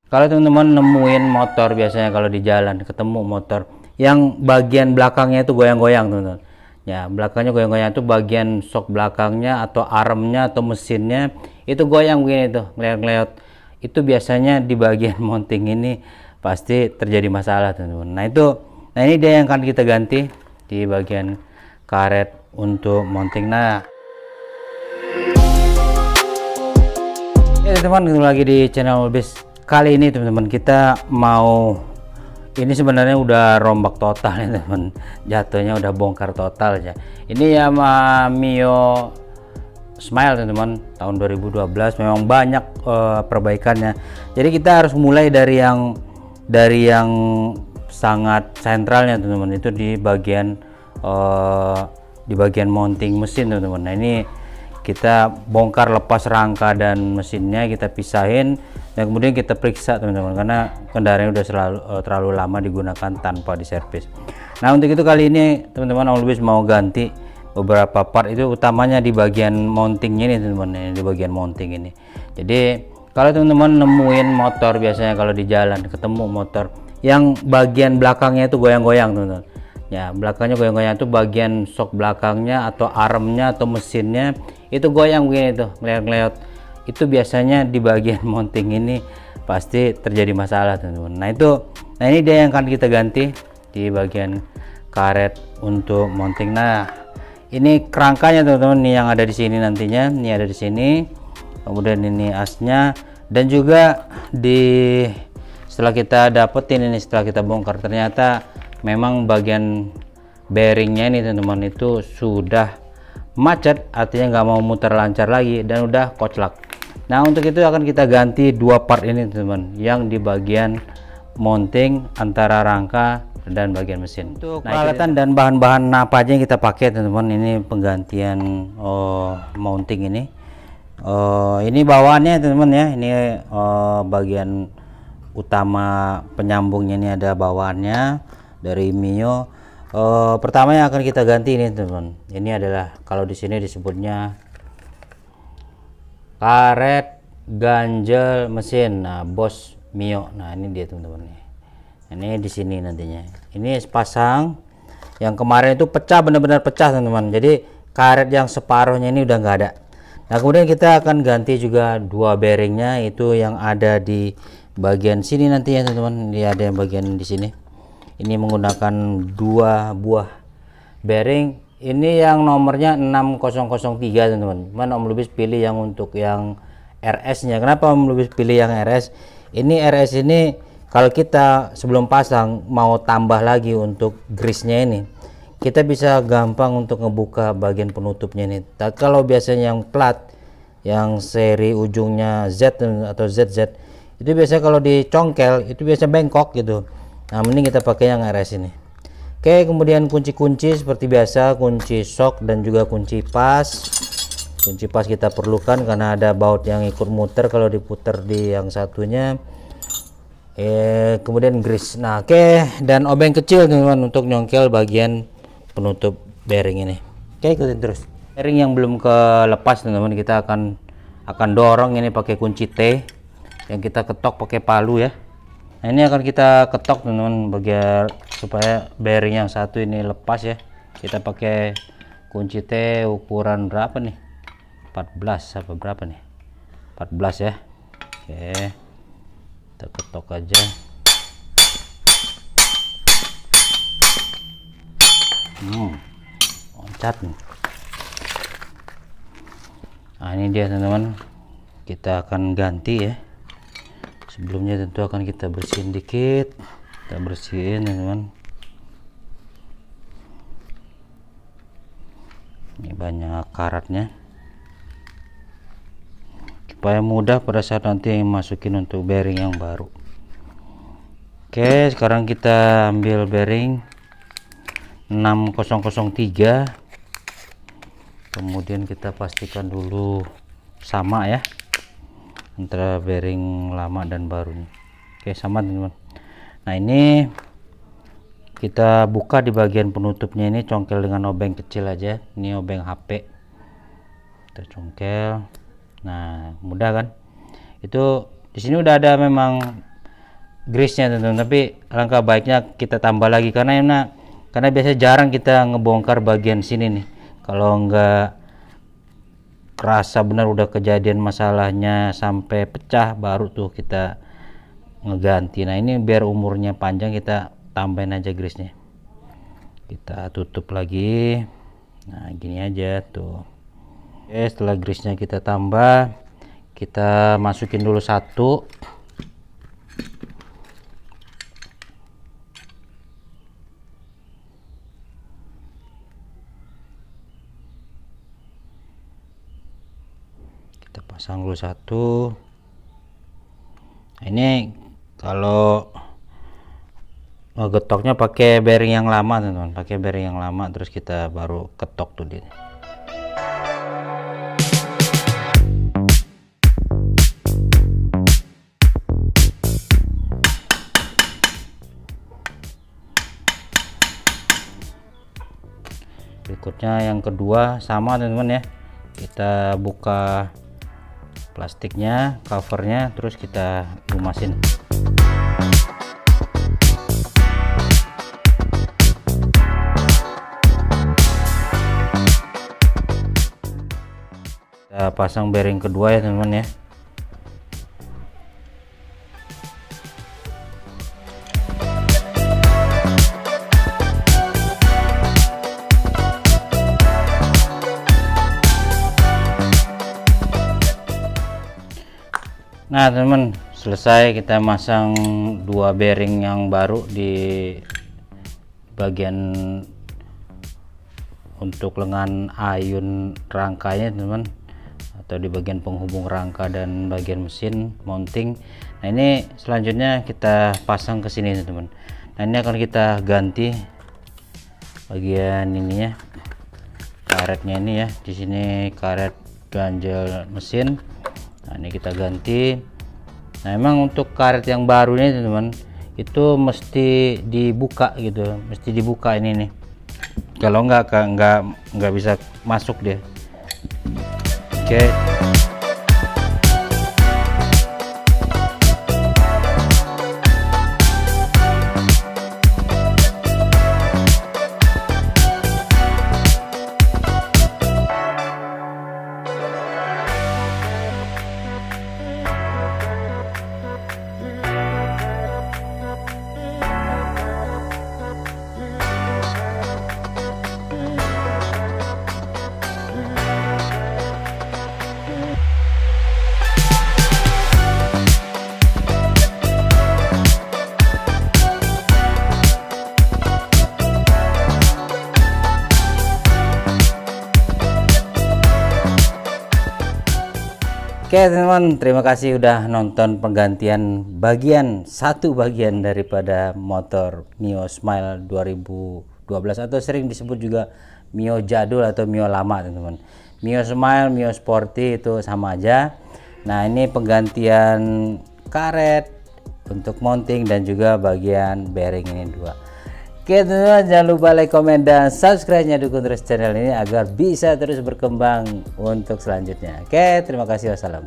Kalau teman-teman nemuin motor, biasanya kalau di jalan ketemu motor yang bagian belakangnya itu goyang-goyang teman-teman. Ya, belakangnya goyang-goyang itu bagian sok belakangnya atau armnya atau mesinnya itu goyang begini tuh, ngeliat-ngeliat. Itu biasanya di bagian mounting ini pasti terjadi masalah teman-teman. Nah ini dia yang akan kita ganti di bagian karet untuk mounting. Nah, ya teman-teman, ketemu lagi di channel Ulbis. Kali ini teman-teman kita mau, ini sebenarnya udah rombak total ya teman, jatuhnya udah bongkar total aja. Ini Yamaha Mio Smile teman-teman, tahun 2012. Memang banyak perbaikannya. Jadi kita harus mulai dari yang sangat sentralnya teman-teman, itu di bagian mounting mesin teman-teman. Nah ini kita bongkar, lepas rangka dan mesinnya, kita pisahin dan kemudian kita periksa teman-teman, karena kendaraannya udah terlalu lama digunakan tanpa diservis. Nah untuk itu kali ini teman-teman, Ulbis mau ganti beberapa part, itu utamanya di bagian mountingnya ini teman-teman, di bagian mounting ini. Jadi kalau teman-teman nemuin motor, biasanya kalau di jalan ketemu motor yang bagian belakangnya itu goyang-goyang teman-teman. Ya, belakangnya goyang-goyang itu bagian sok belakangnya atau armnya atau mesinnya itu goyang begini tuh, ngeliat-ngeliat. Itu biasanya di bagian mounting ini pasti terjadi masalah teman-teman. Nah ini dia yang akan kita ganti di bagian karet untuk mounting. Nah ini kerangkanya teman-teman, nih yang ada di sini nantinya, ini ada di sini. Kemudian ini asnya, dan juga setelah kita dapetin ini, setelah kita bongkar, ternyata memang bagian bearingnya ini teman-teman itu sudah macet, artinya nggak mau muter lancar lagi dan udah koclak. Nah untuk itu akan kita ganti dua part ini teman-teman, yang di bagian mounting antara rangka dan bagian mesin. Untuk peralatan dan bahan-bahan apa aja yang kita pakai teman-teman, ini penggantian mounting ini. Ini bawaannya teman-teman ya, ini bagian utama penyambungnya, ini ada bawaannya dari Mio. Pertama yang akan kita ganti ini teman-teman, ini adalah, kalau di sini disebutnya karet ganjel mesin. Nah Boss Mio, nah ini dia teman-teman, ini di sini nantinya. Ini sepasang, yang kemarin itu pecah, benar-benar pecah teman-teman, jadi karet yang separuhnya ini udah nggak ada. Nah kemudian kita akan ganti juga dua bearingnya, itu yang ada di bagian sini nantinya teman-teman. Ini ada yang bagian di sini, ini menggunakan dua buah bearing. Ini yang nomornya 6003 teman-teman. Om Lubis pilih yang untuk yang RS nya. Kenapa Om Lubis pilih yang RS? Ini RS ini kalau kita sebelum pasang mau tambah lagi untuk grease-nya ini, kita bisa gampang untuk ngebuka bagian penutupnya ini. Kalau biasanya yang plat, yang seri ujungnya Z atau ZZ, itu biasanya kalau dicongkel itu biasa bengkok gitu. Nah mending kita pakai yang RS ini. Oke, kemudian kunci-kunci seperti biasa, kunci shock dan juga kunci pas. Kunci pas kita perlukan karena ada baut yang ikut muter kalau diputer di yang satunya. Kemudian grease. Nah oke, dan obeng kecil teman-teman untuk nyongkel bagian penutup bearing ini. Oke, ikutin terus. Bearing yang belum kelepas teman-teman, kita akan dorong ini pakai kunci T yang kita ketok pakai palu ya. Nah ini akan kita ketok teman-teman, bagian supaya bearing yang satu ini lepas ya. Kita pakai kunci T ukuran berapa nih, 14 apa berapa nih, 14 ya. Oke, kita ketok aja. Loncat nih. Nah ini dia teman-teman, kita akan ganti ya. Sebelumnya tentu akan kita bersihin dikit, kita bersihin teman-teman. Ini banyak karatnya, supaya mudah pada saat nanti masukin untuk bearing yang baru. Oke, sekarang kita ambil bearing 6003, kemudian kita pastikan dulu sama ya antara bearing lama dan barunya. Oke, sama teman-teman. Nah ini kita buka di bagian penutupnya, ini congkel dengan obeng kecil aja, ini obeng HP kita congkel. Nah mudah kan, itu di sini udah ada memang grease-nya teman-teman, tapi alangkah baiknya kita tambah lagi karena biasanya jarang kita ngebongkar bagian sini nih. Kalau nggak kerasa benar udah kejadian masalahnya sampai pecah, baru tuh kita ngeganti. Nah ini biar umurnya panjang kita tambahin aja grease-nya, kita tutup lagi. Nah gini aja tuh. Oke, setelah grease-nya kita tambah, kita masukin dulu satu. Kita pasang dulu satu. Nah, ini kalau ngegetoknya pakai bearing yang lama teman-teman, pakai bearing yang lama terus kita baru ketok tuh dia. Berikutnya yang kedua sama teman-teman ya, kita buka plastiknya, covernya, terus kita lumasin. Kita pasang bearing kedua ya teman-teman ya. Nah teman-teman, selesai kita masang dua bearing yang baru di bagian untuk lengan ayun rangkanya teman-teman, atau di bagian penghubung rangka dan bagian mesin mounting. Nah ini selanjutnya kita pasang ke sini teman-teman. Nah ini akan kita ganti bagian ininya, karetnya ini ya. Di sini karet ganjel mesin. Nah ini kita ganti. Nah emang untuk karet yang baru ini teman-teman itu mesti dibuka gitu, mesti dibuka ini nih. Kalau nggak bisa masuk dia. Oke. Oke teman-teman, terima kasih udah nonton penggantian satu bagian daripada motor Mio Smile 2012 atau sering disebut juga Mio jadul atau Mio lama teman-teman. Mio Smile, Mio Sporty itu sama aja. Nah ini penggantian karet untuk mounting dan juga bagian bearing ini dua. Oke teman-teman, jangan lupa like, komen, dan subscribe-nya, dukung terus channel ini agar bisa terus berkembang untuk selanjutnya. Oke, terima kasih, wassalam.